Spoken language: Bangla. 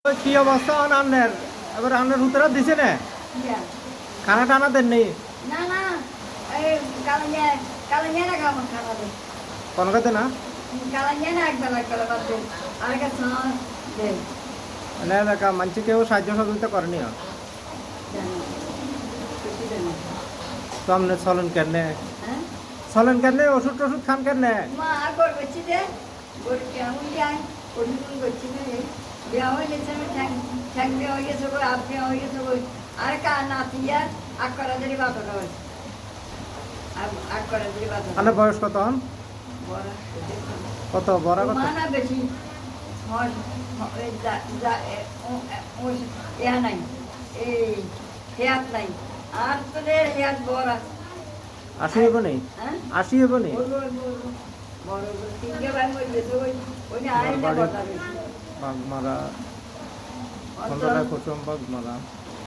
কি অবস্থা রান্নার? এবার রান্নার উত্তরা দিছে না? খানা টানা দেন নেই? না না এই কালাঞ্জা না খাবো খানা দে কোন কথা না? কালাঞ্জা না একবেলা বাদ দে আর একটা সাঁস দে না দেখা মানুষ কেউ সাহায্য সহযোগিতা করেনি। তো আপনি চলেন কেন? হ্যাঁ চলেন কেন? ওষুধ টষুধ খান কেন? মা আর করছি দে গরু কেমন যায় ওষুধ করছি না বিয়া হয়ে গেছে আমি ঠ্যাং বিয়া হয়ে গেছে গো আপ বিয়া হয়ে গেছে গো আর কা নাতিয়া আগ করা দেরি বাতটা হয়েছে আগ করা দেরি বাত আপনার বয়স কত? বড় কত বড় কত? মা না বেশি ইয়া নাই এই হেয়াত নাই আর তোদের হেয়াত বড় 80 হইব নেই? হ্যাঁ 80 হইব নেই? বড় তিনকে ভাই মরবে তো ওই আয় না কথা বেশি বাগমারা, কুসুম বাগমারা।